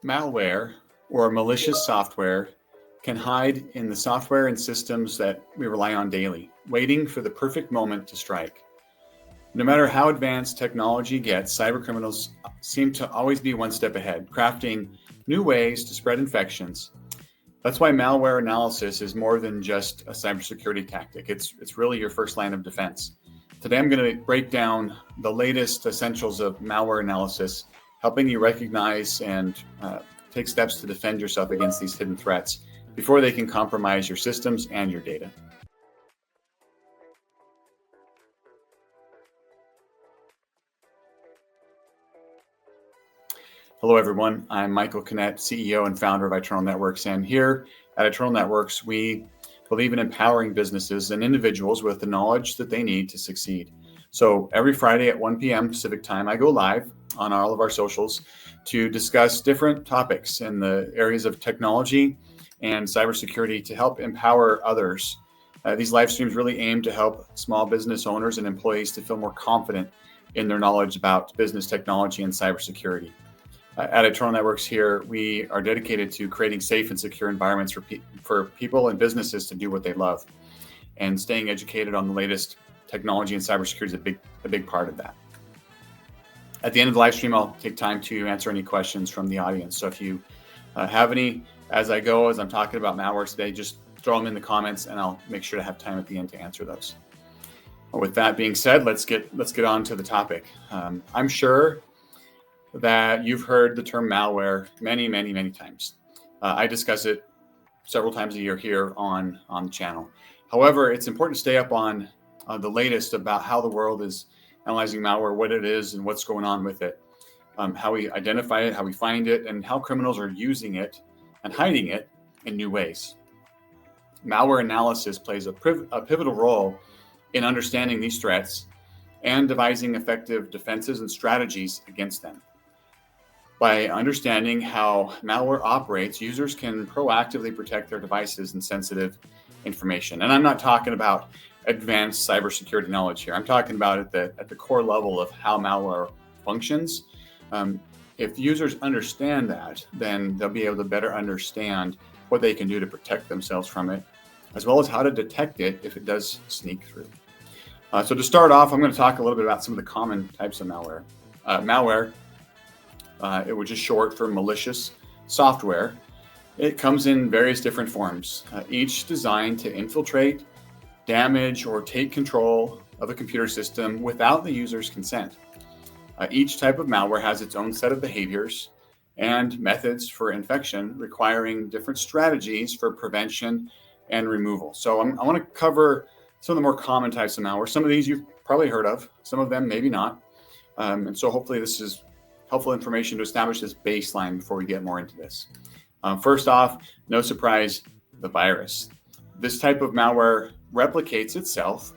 Malware or malicious software can hide in the software and systems that we rely on daily, waiting for the perfect moment to strike. No matter how advanced technology gets, cybercriminals seem to always be one step ahead, crafting new ways to spread infections. That's why malware analysis is more than just a cybersecurity tactic. It's really your first line of defense. Today, I'm going to break down the latest essentials of malware analysis, helping you recognize and take steps to defend yourself against these hidden threats before they can compromise your systems and your data. Hello, everyone. I'm Michael Kinnett, CEO and founder of iTernal Networks. And here at iTernal Networks, we believe in empowering businesses and individuals with the knowledge that they need to succeed. So every Friday at 1 p.m. Pacific time, I go live on all of our socials to discuss different topics in the areas of technology and cybersecurity to help empower others. These live streams really aim to help small business owners and employees to feel more confident in their knowledge about business technology and cybersecurity. At iTernal Networks here, we are dedicated to creating safe and secure environments for people and businesses to do what they love. And staying educated on the latest technology and cybersecurity is a big part of that. At the end of the live stream, I'll take time to answer any questions from the audience. So if you have any as I'm talking about malware today, just throw them in the comments and I'll make sure to have time at the end to answer those. With that being said, let's get on to the topic. I'm sure that you've heard the term malware many times. I discuss it several times a year here on the channel. However, it's important to stay up on the latest about how the world is analyzing malware, what it is and what's going on with it, how we identify it, how we find it, and how criminals are using it and hiding it in new ways. Malware analysis plays a pivotal role in understanding these threats and devising effective defenses and strategies against them. By understanding how malware operates, users can proactively protect their devices and sensitive information. And I'm not talking about advanced cybersecurity knowledge here. I'm talking about at the core level of how malware functions. If users understand that, then they'll be able to better understand what they can do to protect themselves from it, as well as how to detect it if it does sneak through. So to start off, I'm going to talk a little bit about some of the common types of malware. Which is short for malicious software. It comes in various different forms, each designed to infiltrate, damage, or take control of a computer system without the user's consent. Each type of malware has its own set of behaviors and methods for infection, requiring different strategies for prevention and removal. So I want to cover some of the more common types of malware. Some of these you've probably heard of, some of them maybe not. And so hopefully this is helpful information to establish this baseline before we get more into this. First off, no surprise, the virus. This type of malware replicates itself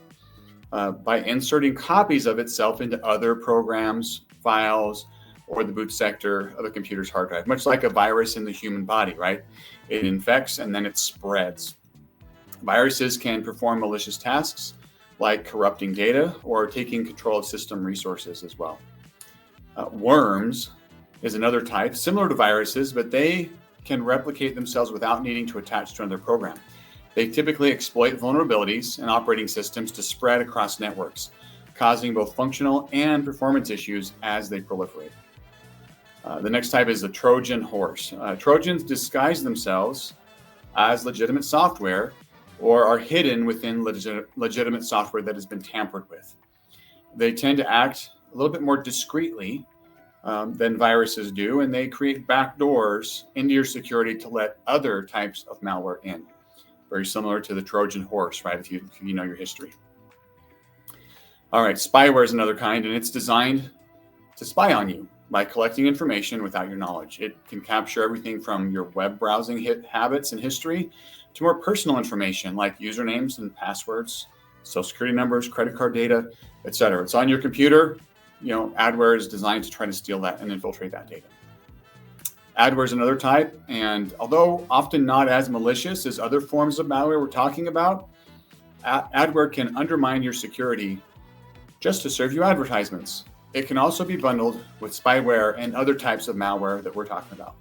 by inserting copies of itself into other programs, files, or the boot sector of a computer's hard drive, much like a virus in the human body, right? It infects and then it spreads. Viruses can perform malicious tasks like corrupting data or taking control of system resources as well. Worms is another type, similar to viruses, but they can replicate themselves without needing to attach to another program. They typically exploit vulnerabilities in operating systems to spread across networks, causing both functional and performance issues as they proliferate. The next type is the Trojan horse. Trojans disguise themselves as legitimate software or are hidden within legitimate software that has been tampered with. They tend to act a little bit more discreetly than viruses do, and they create backdoors into your security to let other types of malware in. Very similar to the Trojan horse, right? If you know your history. All right, spyware is another kind, and it's designed to spy on you by collecting information without your knowledge. It can capture everything from your web browsing habits and history to more personal information like usernames and passwords, social security numbers, credit card data, etc. It's on your computer. Adware is designed to try to steal that and infiltrate that data. Adware is another type, and although often not as malicious as other forms of malware we're talking about, adware can undermine your security just to serve you advertisements. It can also be bundled with spyware and other types of malware that we're talking about.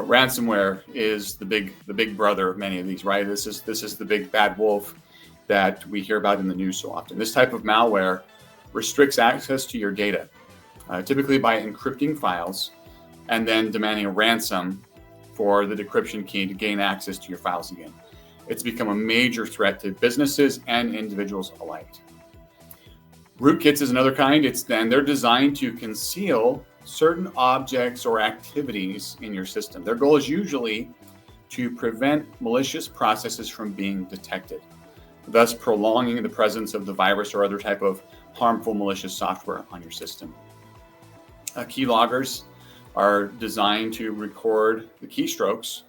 Ransomware is the big brother of many of these, right? This is the big bad wolf that we hear about in the news so often. This type of malware restricts access to your data, typically by encrypting files and then demanding a ransom for the decryption key to gain access to your files again. It's become a major threat to businesses and individuals alike. Rootkits is another kind. They're designed to conceal certain objects or activities in your system. Their goal is usually to prevent malicious processes from being detected, thus prolonging the presence of the virus or other type of harmful malicious software on your system. Keyloggers are designed to record the keystrokes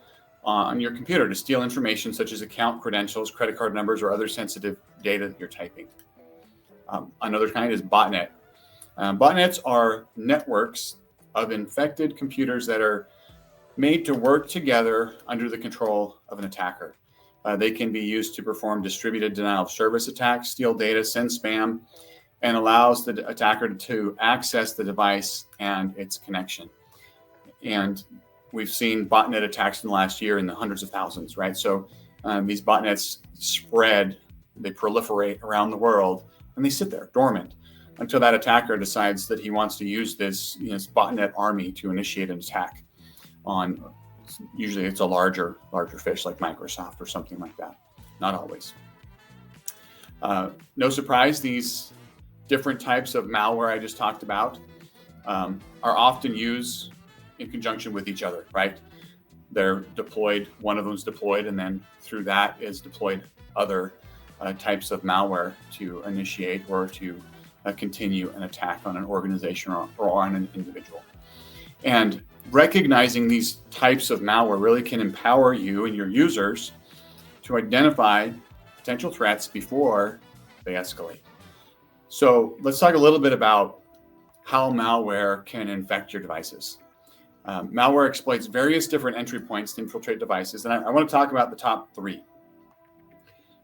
on your computer to steal information such as account credentials, credit card numbers, or other sensitive data that you're typing. Another kind is botnet. Botnets are networks of infected computers that are made to work together under the control of an attacker. They can be used to perform distributed denial of service attacks, steal data, send spam, and allows the attacker to access the device and its connection. And we've seen botnet attacks in the last year in the hundreds of thousands, right? So these botnets spread, they proliferate around the world, and they sit there dormant until that attacker decides that he wants to use this botnet army to initiate an attack on, usually it's a larger fish like Microsoft or something like that. Not always. No surprise, these different types of malware I just talked about are often used in conjunction with each other, right? They're deployed, one of them's deployed, and then through that is deployed other types of malware to initiate or to continue an attack on an organization or on an individual. And recognizing these types of malware really can empower you and your users to identify potential threats before they escalate. So let's talk a little bit about how malware can infect your devices. Malware exploits various different entry points to infiltrate devices, and I want to talk about the top three.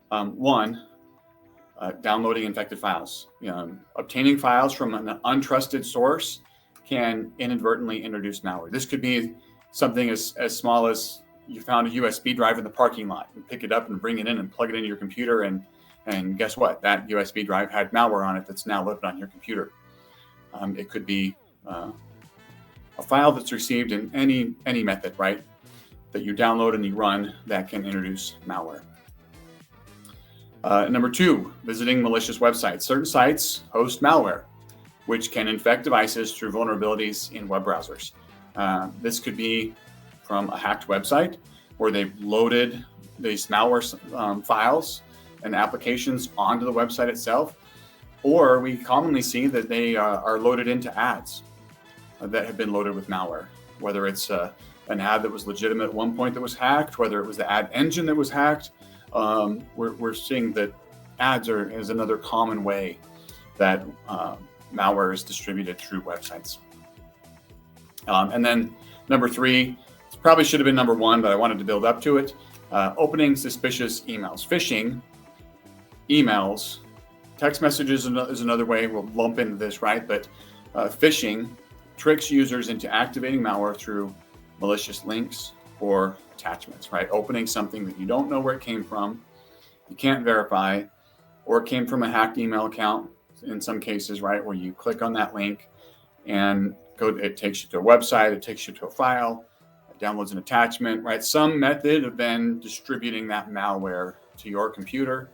One, downloading infected files. Obtaining files from an untrusted source can inadvertently introduce malware. This could be something as small as you found a USB drive in the parking lot and pick it up and bring it in and plug it into your computer, and guess what? That USB drive had malware on it that's now loaded on your computer. It could be a file that's received in any method, right, that you download and you run that can introduce malware. Number two, visiting malicious websites. Certain sites host malware, which can infect devices through vulnerabilities in web browsers. This could be from a hacked website where they've loaded these malware files and applications onto the website itself, or we commonly see that they are loaded into ads that have been loaded with malware, whether it's an ad that was legitimate at one point that was hacked, whether it was the ad engine that was hacked. We're seeing that ads is another common way that malware is distributed through websites. And then number three, it probably should have been number one, but I wanted to build up to it. Opening suspicious emails. Phishing emails, text messages is another way we'll lump into this, right? But phishing tricks users into activating malware through malicious links or attachments, right? Opening something that you don't know where it came from, you can't verify, or it came from a hacked email account in some cases, right? Where you click on that link and it takes you to a website, it takes you to a file, it downloads an attachment, right? Some method of then distributing that malware to your computer.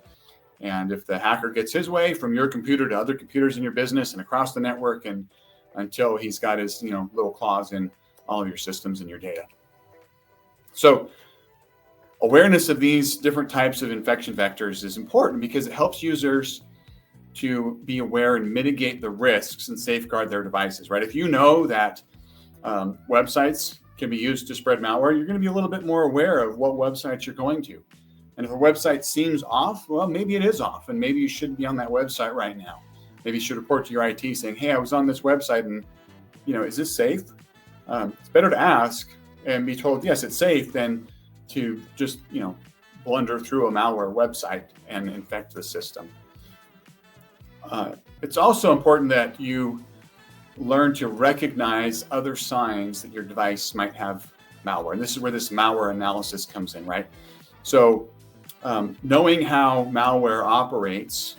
And if the hacker gets his way from your computer to other computers in your business and across the network, and until he's got his little claws in all of your systems and your data. So awareness of these different types of infection vectors is important because it helps users to be aware and mitigate the risks and safeguard their devices, right? If you know that websites can be used to spread malware, you're going to be a little bit more aware of what websites you're going to. And if a website seems off, well, maybe it is off, and maybe you shouldn't be on that website right now. Maybe you should report to your IT saying, hey, I was on this website and, is this safe? It's better to ask and be told, yes, it's safe, than to just, blunder through a malware website and infect the system. It's also important that you learn to recognize other signs that your device might have malware. And this is where this malware analysis comes in, right? So knowing how malware operates,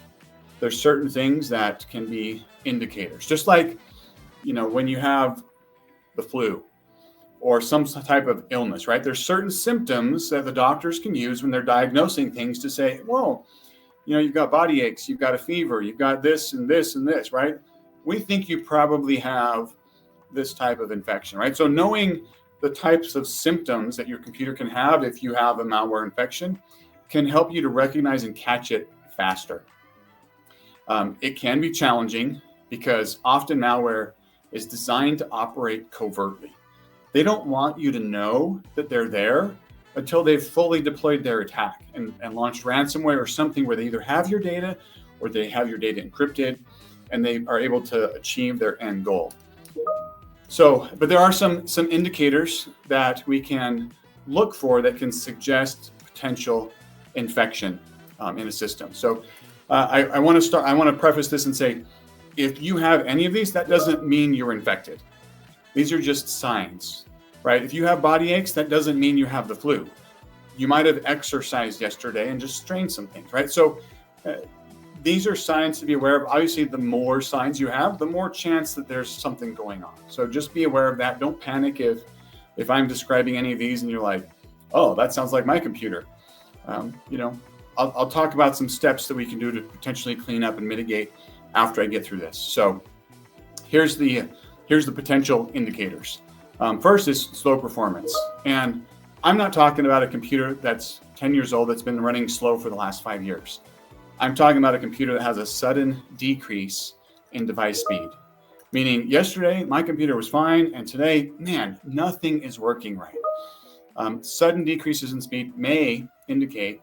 there's certain things that can be indicators. Just like, when you have the flu or some type of illness, right? There's certain symptoms that the doctors can use when they're diagnosing things to say, whoa, you've got body aches, you've got a fever, you've got this and this and this, right? We think you probably have this type of infection, right? So knowing the types of symptoms that your computer can have if you have a malware infection can help you to recognize and catch it faster. It can be challenging because often malware is designed to operate covertly. They don't want you to know that they're there until they've fully deployed their attack and launched ransomware or something where they either have your data or they have your data encrypted and they are able to achieve their end goal. So, but there are some indicators that we can look for that can suggest potential infection in a system. So I want to preface this and say, if you have any of these, that doesn't mean you're infected. These are just signs, right? If you have body aches, that doesn't mean you have the flu. You might have exercised yesterday and just strained some things, right? So these are signs to be aware of. Obviously, the more signs you have, the more chance that there's something going on. So just be aware of that. Don't panic if I'm describing any of these and you're like, oh, that sounds like my computer. I'll talk about some steps that we can do to potentially clean up and mitigate after I get through this. So here's the potential indicators. First is slow performance. And I'm not talking about a computer that's 10 years old that's been running slow for the last 5 years. I'm talking about a computer that has a sudden decrease in device speed. Meaning yesterday, my computer was fine, and today, man, nothing is working right. Sudden decreases in speed may indicate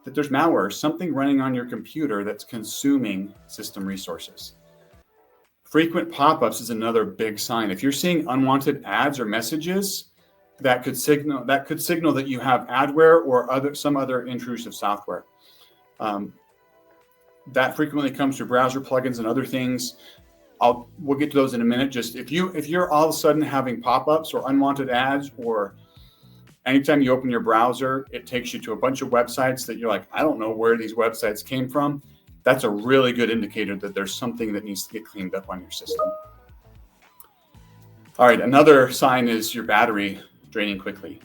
that there's malware, something running on your computer that's consuming system resources. Frequent pop-ups is another big sign. If you're seeing unwanted ads or messages, that could signal that you have adware or some other intrusive software. That frequently comes through browser plugins and other things. We'll get to those in a minute. Just if you're all of a sudden having pop-ups or unwanted ads, or anytime you open your browser, it takes you to a bunch of websites that you're like, I don't know where these websites came from. That's a really good indicator that there's something that needs to get cleaned up on your system. All right, another sign is your battery draining quickly.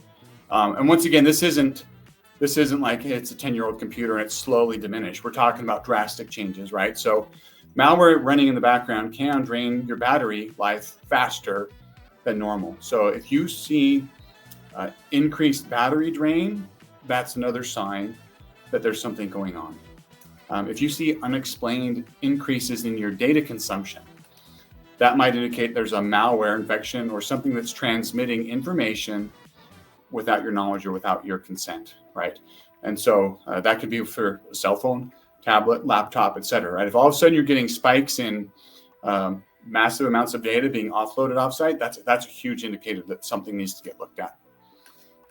And once again, this isn't like it's a 10-year-old computer and it's slowly diminished. We're talking about drastic changes, right? So malware running in the background can drain your battery life faster than normal. So if you see increased battery drain, that's another sign that there's something going on. If you see unexplained increases in your data consumption, that might indicate there's a malware infection or something that's transmitting information without your knowledge or without your consent, right? And so that could be for a cell phone, tablet, laptop, et cetera, right? If all of a sudden you're getting spikes in massive amounts of data being offloaded offsite, that's a huge indicator that something needs to get looked at.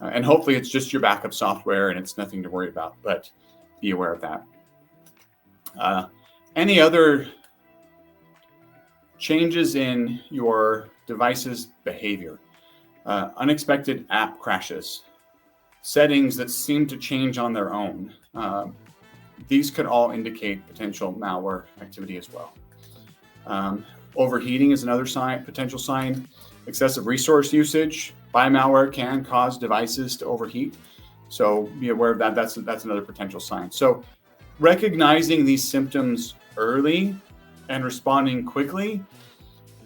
And hopefully it's just your backup software and it's nothing to worry about, but be aware of that. Any other changes in your device's behavior? Unexpected app crashes, settings that seem to change on their own. These could all indicate potential malware activity as well. Overheating is another potential sign. Excessive resource usage by malware can cause devices to overheat. So be aware of that. That's another potential sign. So recognizing these symptoms early and responding quickly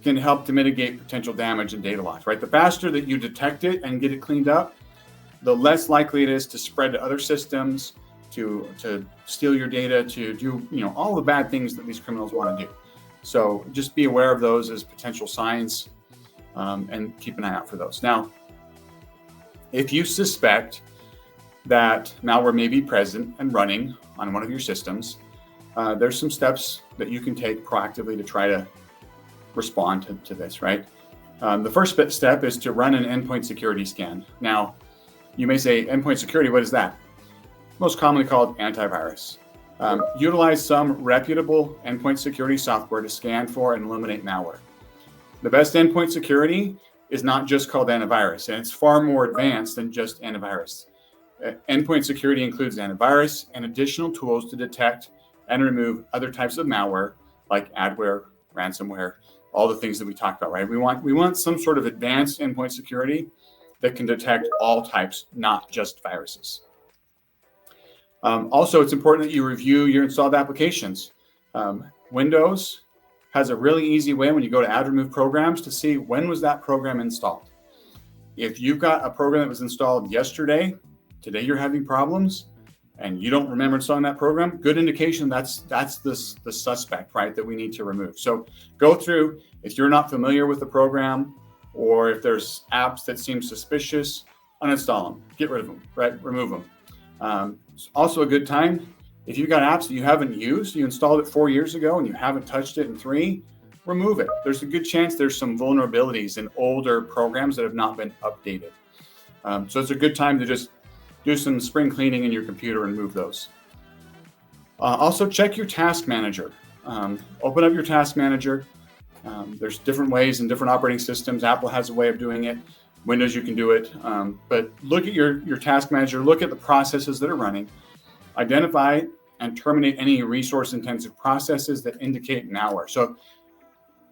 can help to mitigate potential damage and data loss, right? The faster that you detect it and get it cleaned up, the less likely it is to spread to other systems, to steal your data, to do all the bad things that these criminals want to do. So just be aware of those as potential signs and keep an eye out for those. Now, if you suspect that malware may be present and running on one of your systems, there's some steps that you can take proactively to try to respond to this, right? The first step is to run an endpoint security scan. Now, you may say, endpoint security, what is that? Most commonly called antivirus. Utilize some reputable endpoint security software to scan for and eliminate malware. The best endpoint security is not just called antivirus, and it's far more advanced than just antivirus. Endpoint security includes antivirus and additional tools to detect and remove other types of malware like adware, ransomware, all the things that we talked about, right? We want some sort of advanced endpoint security that can detect all types, not just viruses. Also, it's important that you review your installed applications. Windows has a really easy way when you go to add remove programs to see when was that program installed. If you've got a program that was installed yesterday, today you're having problems, and you don't remember installing that program, good indication that's the suspect, right, that we need to remove. So go through, if you're not familiar with the program, or if there's apps that seem suspicious, uninstall them, get rid of them, right, remove them. It's also a good time, if you've got apps that you haven't used, you installed it 4 years ago and you haven't touched it in 3, remove it. There's a good chance there's some vulnerabilities in older programs that have not been updated. So it's a good time to just do some spring cleaning in your computer and move those. Also, check your task manager. Open up your task manager. There's different ways in different operating systems. Apple has a way of doing it. Windows, you can do it. But look at your task manager. Look at the processes that are running. Identify and terminate any resource-intensive processes that indicate malware. So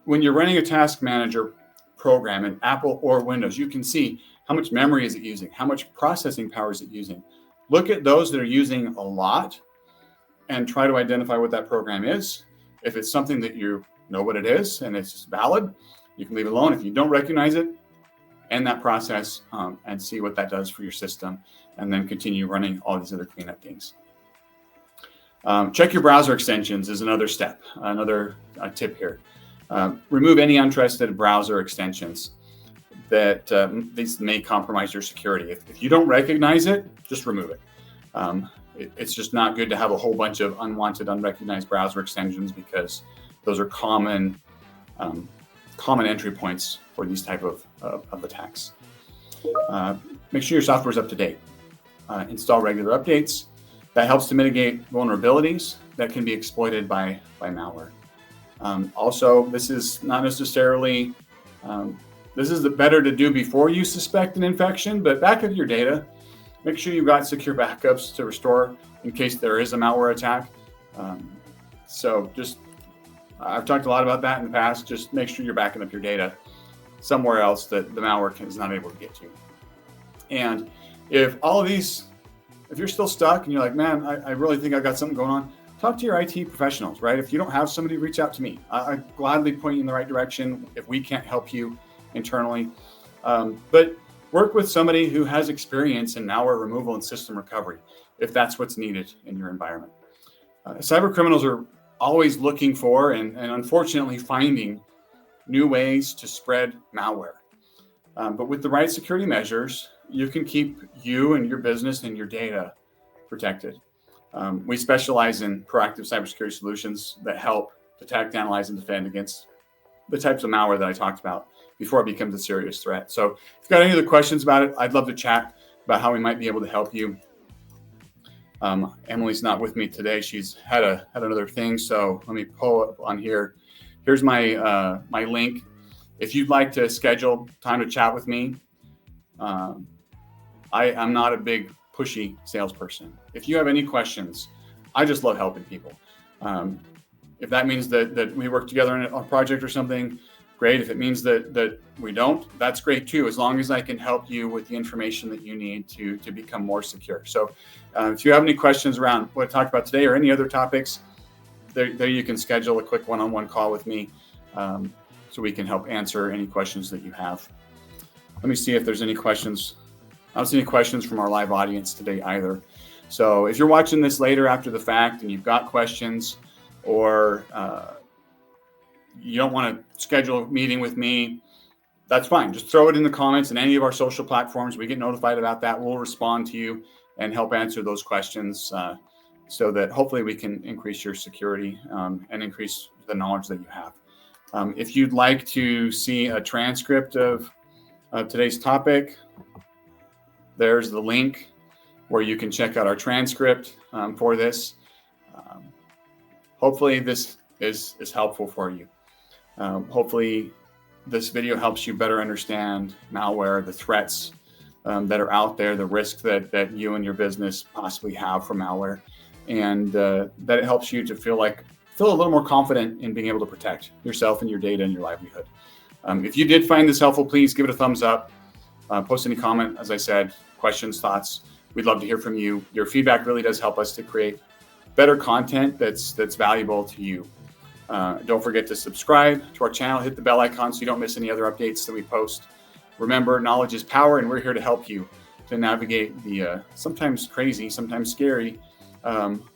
when you're running a task manager program in Apple or Windows, you can see how much memory is it using? How much processing power is it using? Look at those that are using a lot and try to identify what that program is. If it's something that you know what it is and it's valid, you can leave it alone. If you don't recognize it, end that process and see what that does for your system, and then continue running all these other cleanup things. Check your browser extensions is another step, another tip here. Remove any untrusted browser extensions that these may compromise your security. If you don't recognize it, just remove it. It's just not good to have a whole bunch of unwanted, unrecognized browser extensions, because those are common entry points for these type of attacks. Make sure your software is up to date. Install regular updates. That helps to mitigate vulnerabilities that can be exploited by malware. Also, this is not necessarily this is the better to do before you suspect an infection, but back up your data. Make sure you've got secure backups to restore in case there is a malware attack. I've talked a lot about that in the past. Just make sure you're backing up your data somewhere else that the malware is not able to get to. And if you're still stuck and you're like, man, I really think I've got something going on, talk to your IT professionals, right? If you don't have somebody, reach out to me. I gladly point you in the right direction if we can't help you internally. But work with somebody who has experience in malware removal and system recovery, if that's what's needed in your environment. Cyber criminals are always looking for and unfortunately finding new ways to spread malware. But with the right security measures, you can keep you and your business and your data protected. We specialize in proactive cybersecurity solutions that help detect, analyze, and defend against the types of malware that I talked about before it becomes a serious threat. So if you've got any other questions about it, I'd love to chat about how we might be able to help you. Emily's not with me today. She's had another thing. So let me pull up on here. Here's my link. If you'd like to schedule time to chat with me, I'm not a big pushy salesperson. If you have any questions, I just love helping people. If that means that we work together on a project or something, great. If it means that we don't, that's great too, as long as I can help you with the information that you need to become more secure. So if you have any questions around what I talked about today or any other topics, there you can schedule a quick one-on-one call with me so we can help answer any questions that you have. Let me see if there's any questions. I don't see any questions from our live audience today either. So if you're watching this later after the fact and you've got questions, or you don't want to schedule a meeting with me, that's fine. Just throw it in the comments in any of our social platforms. We get notified about that. We'll respond to you and help answer those questions so that hopefully we can increase your security and increase the knowledge that you have. If you'd like to see a transcript of today's topic, there's the link where you can check out our transcript for this. Hopefully this is helpful for you. Hopefully this video helps you better understand malware, the threats that are out there, the risk that you and your business possibly have from malware, and that it helps you to feel a little more confident in being able to protect yourself and your data and your livelihood. If you did find this helpful, please give it a thumbs up. Post any comment, as I said, questions, thoughts. We'd love to hear from you. Your feedback really does help us to create better content that's valuable to you. Don't forget to subscribe to our channel, hit the bell icon so you don't miss any other updates that we post. Remember, knowledge is power, and we're here to help you to navigate the sometimes crazy, sometimes scary,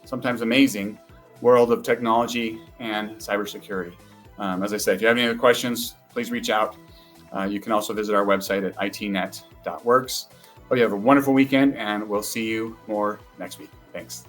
sometimes amazing world of technology and cybersecurity. As I said, if you have any other questions, please reach out. You can also visit our website at itnet.works. Hope you have a wonderful weekend, and we'll see you more next week. Thanks.